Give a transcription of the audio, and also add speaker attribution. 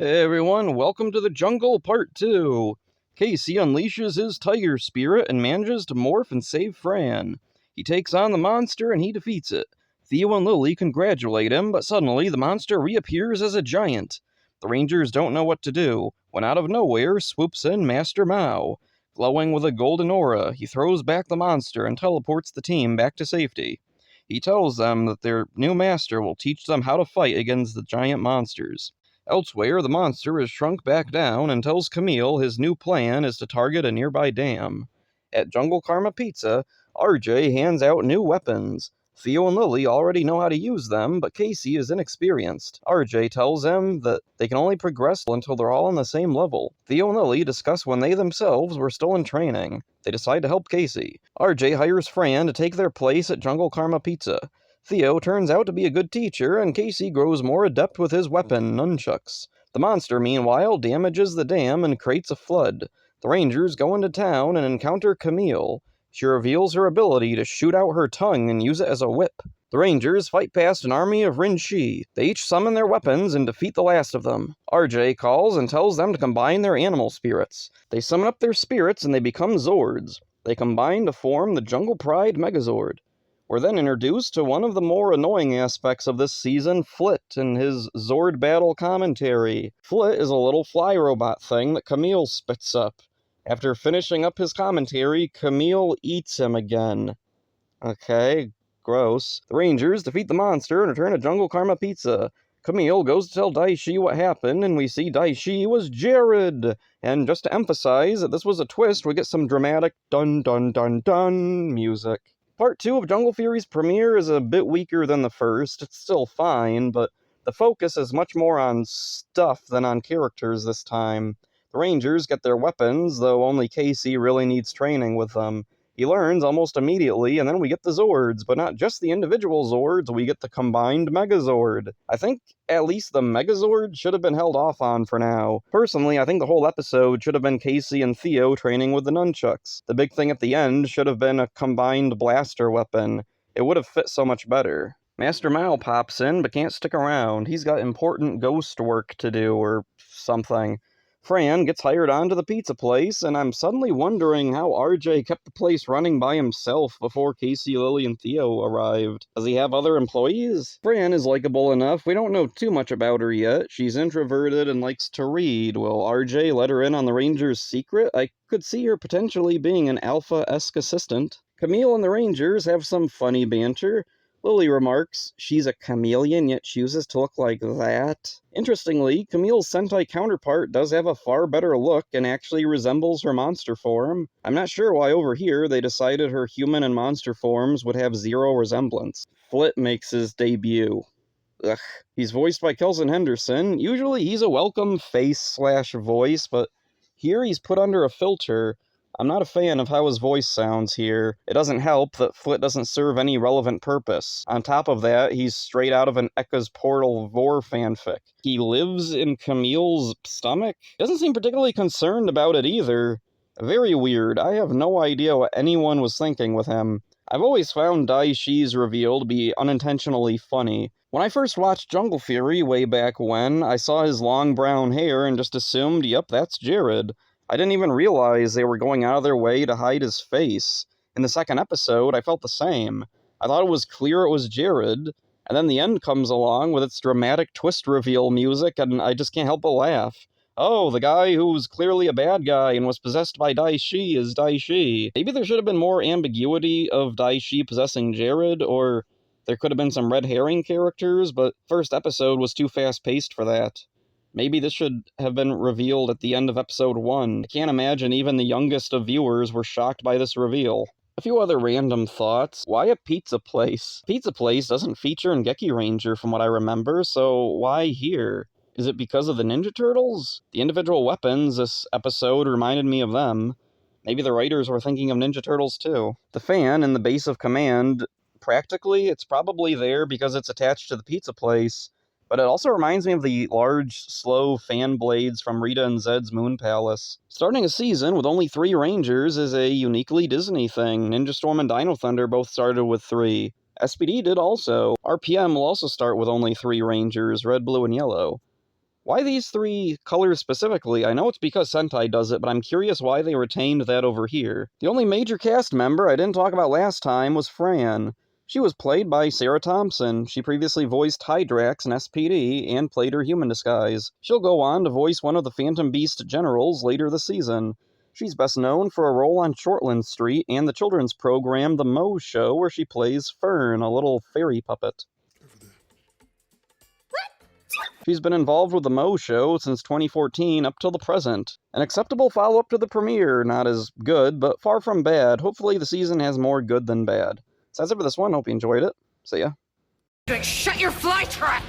Speaker 1: Hey everyone, welcome to the jungle part 2. Casey unleashes his tiger spirit and manages to morph and save Fran. He takes on the monster and he defeats it. Theo and Lily congratulate him, but suddenly the monster reappears as a giant. The Rangers don't know what to do, when out of nowhere swoops in Master Mao. Glowing with a golden aura, he throws back the monster and teleports the team back to safety. He tells them that their new master will teach them how to fight against the giant monsters. Elsewhere, the monster is shrunk back down and tells Camille his new plan is to target a nearby dam. At Jungle Karma Pizza, RJ hands out new weapons. Theo and Lily already know how to use them, but Casey is inexperienced. RJ tells them that they can only progress until they're all on the same level. Theo and Lily discuss when they themselves were still in training. They decide to help Casey. RJ hires Fran to take their place at Jungle Karma Pizza. Theo turns out to be a good teacher, and Casey grows more adept with his weapon, nunchucks. The monster, meanwhile, damages the dam and creates a flood. The Rangers go into town and encounter Camille. She reveals her ability to shoot out her tongue and use it as a whip. The Rangers fight past an army of Rinshi. They each summon their weapons and defeat the last of them. RJ calls and tells them to combine their animal spirits. They summon up their spirits and they become Zords. They combine to form the Jungle Pride Megazord. We're then introduced to one of the more annoying aspects of this season, Flit, and his Zord battle commentary. Flit is a little fly robot thing that Camille spits up. After finishing up his commentary, Camille eats him again. Okay, gross. The Rangers defeat the monster and return to Jungle Karma Pizza. Camille goes to tell Daishi what happened, and we see Daishi was Jared. And just to emphasize that this was a twist, we get some dramatic dun dun dun dun music. Part 2 of Jungle Fury's premiere is a bit weaker than the first. It's still fine, but the focus is much more on stuff than on characters this time. The Rangers get their weapons, though only Casey really needs training with them. He learns almost immediately, and then we get the Zords, but not just the individual Zords, we get the combined Megazord. I think at least the Megazord should have been held off on for now. Personally, I think the whole episode should have been Casey and Theo training with the nunchucks. The big thing at the end should have been a combined blaster weapon. It would have fit so much better. Master Mao pops in, but can't stick around. He's got important ghost work to do, or something. Fran gets hired on to the pizza place, and I'm suddenly wondering how RJ kept the place running by himself before Casey, Lily, and Theo arrived. Does he have other employees? Fran is likable enough. We don't know too much about her yet. She's introverted and likes to read. Will RJ let her in on the Rangers' secret? I could see her potentially being an alpha-esque assistant. Camille and the Rangers have some funny banter. Lily remarks, she's a chameleon yet chooses to look like that. Interestingly, Camille's Sentai counterpart does have a far better look and actually resembles her monster form. I'm not sure why over here they decided her human and monster forms would have zero resemblance. Flit makes his debut. Ugh. He's voiced by Kelson Henderson. Usually he's a welcome face/voice, but here he's put under a filter. I'm not a fan of how his voice sounds here. It doesn't help that Flit doesn't serve any relevant purpose. On top of that, he's straight out of an Ekka's Portal Vor fanfic. He lives in Camille's stomach? Doesn't seem particularly concerned about it either. Very weird. I have no idea what anyone was thinking with him. I've always found Daishi's reveal to be unintentionally funny. When I first watched Jungle Fury way back when, I saw his long brown hair and just assumed, yep, that's Jared. I didn't even realize they were going out of their way to hide his face. In the second episode, I felt the same. I thought it was clear it was Jared, and then the end comes along with its dramatic twist reveal music, and I just can't help but laugh. Oh, the guy who's clearly a bad guy and was possessed by Daishi is Daishi. Maybe there should have been more ambiguity of Daishi possessing Jared, or there could have been some red herring characters, but first episode was too fast-paced for that. Maybe this should have been revealed at the end of episode 1. I can't imagine even the youngest of viewers were shocked by this reveal. A few other random thoughts. Why a pizza place? Pizza place doesn't feature in Geki Ranger from what I remember, so why here? Is it because of the Ninja Turtles? The individual weapons this episode reminded me of them. Maybe the writers were thinking of Ninja Turtles too. The fan in the base of command, practically, it's probably there because it's attached to the pizza place. But it also reminds me of the large, slow fan blades from Rita and Zed's Moon Palace. Starting a season with only 3 Rangers is a uniquely Disney thing. Ninja Storm and Dino Thunder both started with 3. SPD did also. RPM will also start with only 3 Rangers, red, blue, and yellow. Why these 3 colors specifically? I know it's because Sentai does it, but I'm curious why they retained that over here. The only major cast member I didn't talk about last time was Fran. She was played by Sarah Thompson. She previously voiced Hydrax in SPD and played her human disguise. She'll go on to voice one of the Phantom Beast generals later this season. She's best known for a role on Shortland Street and the children's program The Moe Show, where she plays Fern, a little fairy puppet. She's been involved with The Moe Show since 2014 up till the present. An acceptable follow-up to the premiere, not as good, but far from bad. Hopefully the season has more good than bad. So that's it for this one. Hope you enjoyed it. See ya.
Speaker 2: Shut your fly trap!